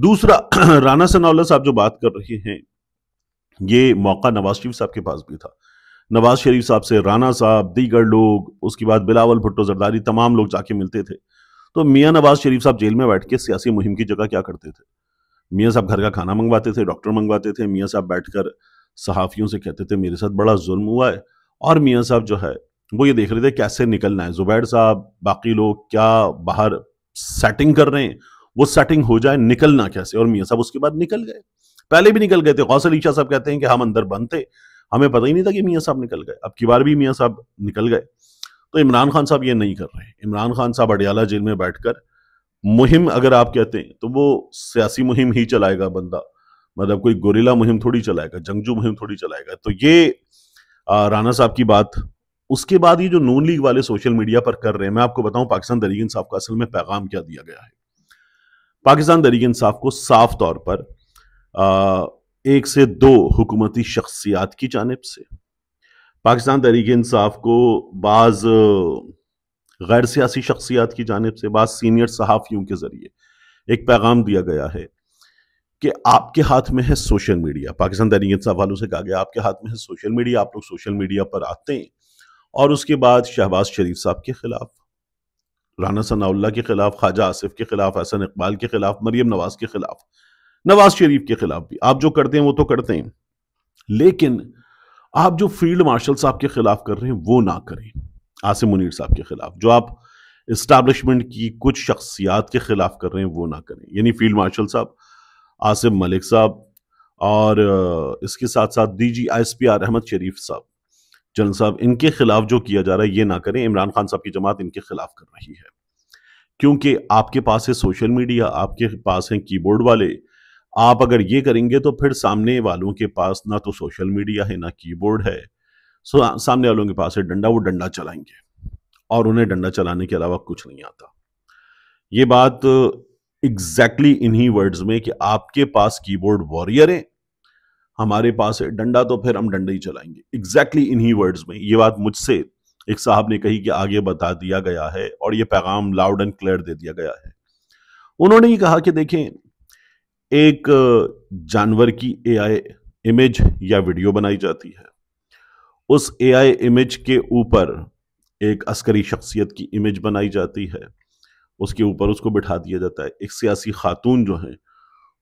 دوسرا رانا ثناء اللہ صاحب جو بات کر رہے ہیں، یہ موقع نواز شریف صاحب کے پاس بھی تھا. نواز شریف صاحب سے رانا صاحب، دیگر لوگ، اس کے بعد بلاول بھٹو زرداری، تمام لوگ جا کے ملتے تھے. تو میاں نواز شریف صاحب جیل میں بیٹھ کے سیاسی مہم کی جگہ کیا کرتے تھے؟ میاں صاحب گھر کا کھانا منگواتے تھے، ڈاکٹر منگواتے تھے. میاں صاحب بیٹھ کر صحافیوں سے کہتے تھے میرے ساتھ بڑا ظلم ہوا ہے، اور میاں صاحب جو ہے وہ یہ دیکھ رہے تھے کیسے نکلنا ہے. زبیر صاحب، باقی لوگ کیا باہر سیٹنگ کر رہے ہیں، وہ سیٹنگ ہو جائے، نکلنا کیسے. اور میاں صاحب اس کے بعد نکل گئے، پہلے بھی نکل گئے تھے. غوث علی شاہ صاحب کہتے ہیں کہ ہم اندر بند تھے، ہمیں پتہ ہی نہیں تھا کہ میاں صاحب نکل گئے. اب کی بار بھی میاں صاحب نکل گئے. تو عمران خان صاحب یہ نہیں کر رہے. عمران خان صاحب اڈیالہ جیل میں بیٹھ کر مہم اگر آپ کہتے ہیں تو وہ سیاسی مہم ہی چلائے گا بندہ، مطلب کوئی گوریلا مہم تھوڑی چلائے گا، جنگجو مہم تھوڑی چلائے گا. تو یہ رانا صاحب کی بات. اس کے بعد یہ جو نون لیگ والے سوشل میڈیا پر کر رہے ہیں، میں آپ کو بتاؤں پاکستان تحریک انصاف کا اصل میں پیغام کیا دیا گیا ہے. پاکستان تحریک انصاف کو صاف طور پر 1 سے 2 حکومتی شخصیات کی جانب سے، پاکستان تحریک انصاف کو بعض غیر سیاسی شخصیات کی جانب سے، بعض سینئر صحافیوں کے ذریعے ایک پیغام دیا گیا ہے کہ آپ کے ہاتھ میں ہے سوشل میڈیا. پاکستان تحریک انصاف والوں سے کہا گیا آپ کے ہاتھ میں ہے سوشل میڈیا، آپ لوگ سوشل میڈیا پر آتے ہیں اور اس کے بعد شہباز شریف صاحب کے خلاف، رانا ثناء اللہ کے خلاف، خواجہ آصف کے خلاف، احسن اقبال کے خلاف، مریم نواز کے خلاف، نواز شریف کے خلاف بھی آپ جو کرتے ہیں وہ تو کرتے ہیں، لیکن آپ جو فیلڈ مارشل صاحب کے خلاف کر رہے ہیں وہ نہ کریں. عاصم منیر صاحب کے خلاف جو آپ اسٹیبلشمنٹ کی کچھ شخصیات کے خلاف کر رہے ہیں وہ نہ کریں. یعنی فیلڈ مارشل صاحب، عاصم ملک صاحب، اور اس کے ساتھ ساتھ D G S P R Ahmad Sharif صاحب، جنرل صاحب، ان کے خلاف جو کیا جا رہا ہے یہ نہ کریں. عمران خان صاحب کی جماعت ان کے خلاف کر رہی ہے کیونکہ آپ کے پاس ہے سوشل میڈیا، آپ کے پاس ہیں کی بورڈ والے. آپ اگر یہ کریں گے تو پھر سامنے والوں کے پاس نہ تو سوشل میڈیا ہے نہ کی بورڈ ہے. سامنے والوں کے پاس ہے ڈنڈا، وہ ڈنڈا چلائیں گے اور انہیں ڈنڈا چلانے کے علاوہ کچھ نہیں آتا. یہ بات ایگزیکٹلی انہی ورڈز میں کہ آپ کے پاس کی بورڈ واریر ہیں، ہمارے پاس ہے ڈنڈا تو پھر ہم ڈنڈا ہی چلائیں گے. ایگزیکٹلی انہی ورڈز میں یہ بات مجھ سے ایک صاحب نے کہی کہ آگے بتا دیا گیا ہے اور یہ پیغام لاؤڈ اینڈ کلیئر دے دیا گیا ہے. انہوں نے یہ کہا کہ دیکھیں، ایک جانور کی اے آئی امیج یا ویڈیو بنائی جاتی ہے، اس اے آئی امیج کے اوپر ایک عسکری شخصیت کی امیج بنائی جاتی ہے، اس کے اوپر اس کو بٹھا دیا جاتا ہے. ایک سیاسی خاتون جو ہیں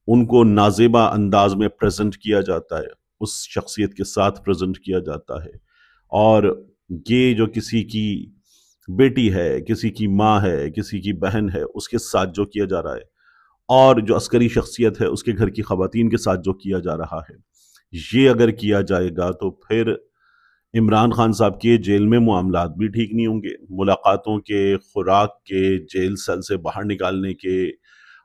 ان کو نازیبا انداز میں پریزنٹ کیا جاتا ہے، اس شخصیت کے ساتھ پریزنٹ کیا جاتا ہے. اور یہ جو کسی کی بیٹی ہے، کسی کی ماں ہے، کسی کی بہن ہے، اس کے ساتھ جو کیا جا رہا ہے، اور جو عسکری شخصیت ہے اس کے گھر کی خواتین کے ساتھ جو کیا جا رہا ہے، یہ اگر کیا جائے گا تو پھر عمران خان صاحب کے جیل میں معاملات بھی ٹھیک نہیں ہوں گے. ملاقاتوں کے، خوراک کے، جیل سیل سے باہر نکالنے کے،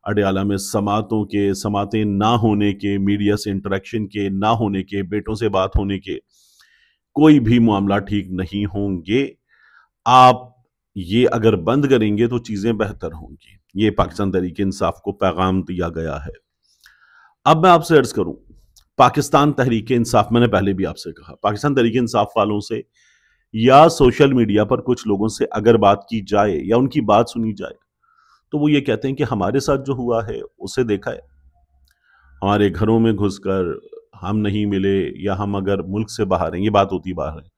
اڈیالہ میں سماعتوں کے، سماعتیں نہ ہونے کے، میڈیا سے انٹریکشن کے نہ ہونے کے، بیٹوں سے بات ہونے کے، کوئی بھی معاملات ٹھیک نہیں ہوں گے. آپ یہ اگر بند کریں گے تو چیزیں بہتر ہوں گی. یہ پاکستان تحریک انصاف کو پیغام دیا گیا ہے. اب میں آپ سے عرض کروں، پاکستان تحریک انصاف، میں نے پہلے بھی آپ سے کہا، پاکستان تحریک انصاف والوں سے یا سوشل میڈیا پر کچھ لوگوں سے اگر بات کی جائے یا ان کی بات سنی جائے تو وہ یہ کہتے ہیں کہ ہمارے ساتھ جو ہوا ہے اسے دیکھا ہے، ہمارے گھروں میں گھس کر ہم نہیں ملے، یا ہم اگر ملک سے باہر ہیں، یہ بات ہوتی باہر ہے،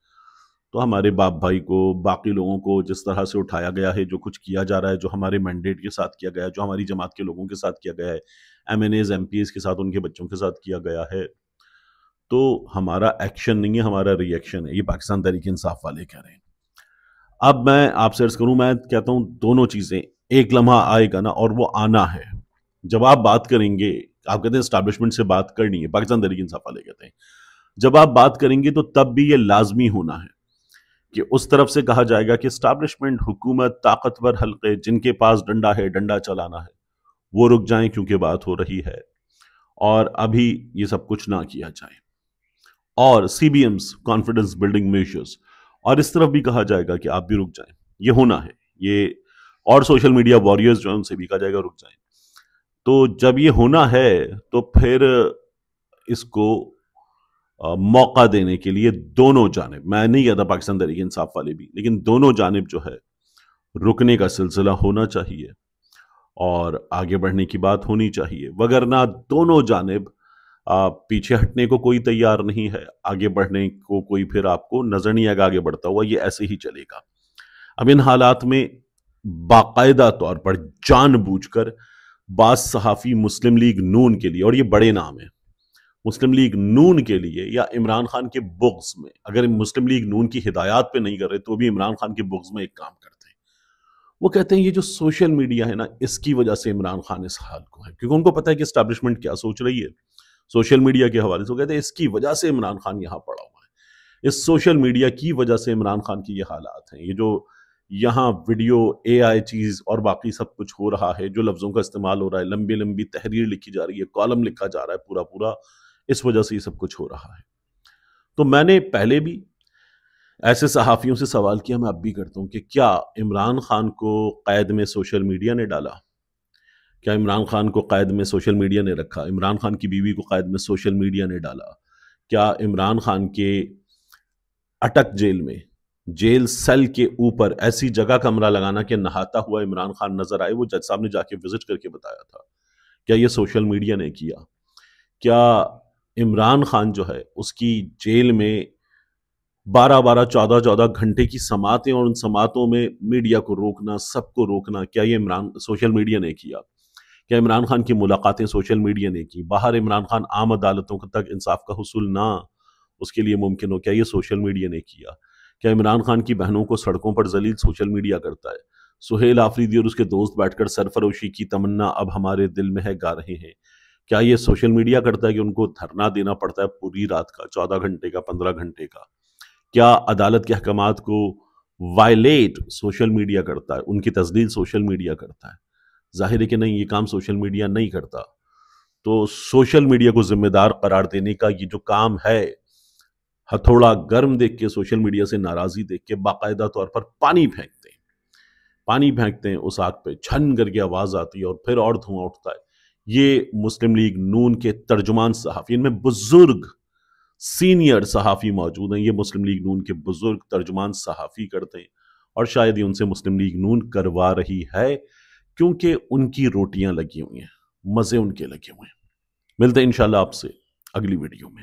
تو ہمارے باپ بھائی کو، باقی لوگوں کو جس طرح سے اٹھایا گیا ہے، جو کچھ کیا جا رہا ہے، جو ہمارے مینڈیٹ کے ساتھ کیا گیا ہے، جو ہماری جماعت کے لوگوں کے ساتھ کیا گیا ہے، M N As, M P As کے ساتھ، ان کے بچوں کے ساتھ کیا گیا ہے، تو ہمارا ایکشن نہیں ہے، ہمارا ری ایکشن ہے. یہ پاکستان تحریک انصاف والے کہہ رہے ہیں. اب میں آپ سے عرض کروں، میں کہتا ہوں دونوں چیزیں ایک لمحہ آئے گا نا، اور وہ آنا ہے. جب آپ بات کریں گے، آپ کہتے ہیں اسٹیبلشمنٹ سے بات کرنی ہے، پاکستان تحریک انصاف والے کہتے ہیں جب آپ بات کریں گے تو تب بھی یہ لازمی ہونا ہے کہ اس طرف سے کہا جائے گا کہ اسٹیبلشمنٹ، حکومت، طاقتور حلقے جن کے پاس ڈنڈا ہے، ڈنڈا چلانا ہے، وہ رک جائیں کیونکہ بات ہو رہی ہے، اور ابھی یہ سب کچھ نہ کیا جائے. اور C B Ms, confidence building measures, اور اس طرف بھی کہا جائے گا کہ آپ بھی رک جائیں، یہ ہونا ہے. یہ اور سوشل میڈیا واریئرز جو ہیں ان سے بھی کہا جائے گا رک جائیں. تو جب یہ ہونا ہے تو پھر اس کو موقع دینے کے لیے دونوں جانب، میں نہیں کہتا پاکستان تحریک انصاف والے بھی، لیکن دونوں جانب جو ہے رکنے کا سلسلہ ہونا چاہیے. اور آگے بڑھنے کی بات ہونی چاہیے، وگرنہ دونوں جانب پیچھے ہٹنے کو کوئی تیار نہیں ہے، آگے بڑھنے کو کوئی پھر آپ کو نظر نہیں آئے گا آگے بڑھتا ہوا، یہ ایسے ہی چلے گا۔ اب ان حالات میں باقاعدہ طور پر جان بوجھ کر بعض صحافی مسلم لیگ نون کے لیے، اور یہ بڑے نام ہیں، مسلم لیگ نون کے لیے یا عمران خان کے بغض میں، اگر مسلم لیگ نون کی ہدایات پہ نہیں کر رہے تو بھی عمران خان کے بغض میں ایک کام کرتے ہیں، وہ کہتے ہیں یہ جو سوشل میڈیا ہے نا، اس کی وجہ سے عمران خان اس حال کو ہے، کیونکہ ان کو پتہ ہے کہ اسٹیبلشمنٹ کیا سوچ رہی ہے سوشل میڈیا کے حوالے سے، وہ کہتے ہیں اس کی وجہ سے عمران خان یہاں پڑا ہوا ہے، اس سوشل میڈیا کی وجہ سے عمران خان کی یہ حالات ہیں، یہ جو یہاں ویڈیو اے آئی چیز اور باقی سب کچھ ہو رہا ہے، جو لفظوں کا استعمال ہو رہا ہے، لمبی لمبی تحریر لکھی جا رہی ہے، کالم لکھا جا رہا ہے پورا پورا، اس وجہ سے یہ سب کچھ ہو رہا ہے۔ تو میں نے پہلے بھی ایسے صحافیوں سے سوال کیا، میں اب بھی کرتا ہوں کہ کیا عمران خان کو قید میں سوشل میڈیا نے ڈالا؟ کیا عمران خان کو قید میں سوشل میڈیا نے رکھا؟ عمران خان کی بیوی کو قید میں سوشل میڈیا نے ڈالا؟ کیا عمران خان کے اٹک جیل میں، جیل سیل کے اوپر ایسی جگہ کمرہ لگانا کہ نہاتا ہوا عمران خان نظر آئے، وہ جج صاحب نے جا کے وزٹ کر کے بتایا تھا، کیا یہ سوشل میڈیا نے کیا؟ کیا عمران خان جو ہے اس کی جیل میں 12 14 گھنٹے کی سماعتیں، اور ان سماعتوں میں میڈیا کو روکنا، سب کو روکنا، کیا یہ سوشل میڈیا نے کیا؟ کیا عمران خان کی ملاقاتیں سوشل میڈیا نے کی؟ باہر عمران خان عام عدالتوں تک انصاف کا حصول نہ اس کے لیے ممکن ہو، کیا یہ سوشل میڈیا نے کیا؟ کیا عمران خان کی بہنوں کو سڑکوں پر ذلیل سوشل میڈیا کرتا ہے؟ سہیل آفریدی اور اس کے دوست بیٹھ کر سرفروشی کی تمنا اب ہمارے دل میں ہے گا رہے ہیں، کیا یہ سوشل میڈیا کرتا ہے کہ ان کو دھرنا دینا پڑتا ہے پوری رات کا، 14 گھنٹے کا، 15 گھنٹے کا؟ کیا عدالت کے احکامات کو وائلیٹ سوشل میڈیا کرتا ہے، ان کی تذلیل سوشل میڈیا کرتا ہے؟ ظاہر ہے کہ نہیں، یہ کام سوشل میڈیا نہیں کرتا۔ تو سوشل میڈیا کو ذمہ دار قرار دینے کا یہ جو کام ہے، ہتھوڑا گرم دیکھ کے، سوشل میڈیا سے ناراضی دیکھ کے باقاعدہ طور پر پانی پھینکتے ہیں اس آگ پہ، چھن کر کے آواز آتی ہے اور پھر اور دھواں اٹھتا ہے۔ یہ مسلم لیگ نون کے ترجمان صحافی، ان میں بزرگ سینئر صحافی موجود ہیں، یہ مسلم لیگ نون کے بزرگ ترجمان صحافی کرتے ہیں، اور شاید یہ ان سے مسلم لیگ نون کروا رہی ہے، کیونکہ ان کی روٹیاں لگی ہوئی ہیں، مزے ان کے لگے ہوئے ہیں۔ ملتے ہیں انشاءاللہ آپ سے اگلی ویڈیو میں۔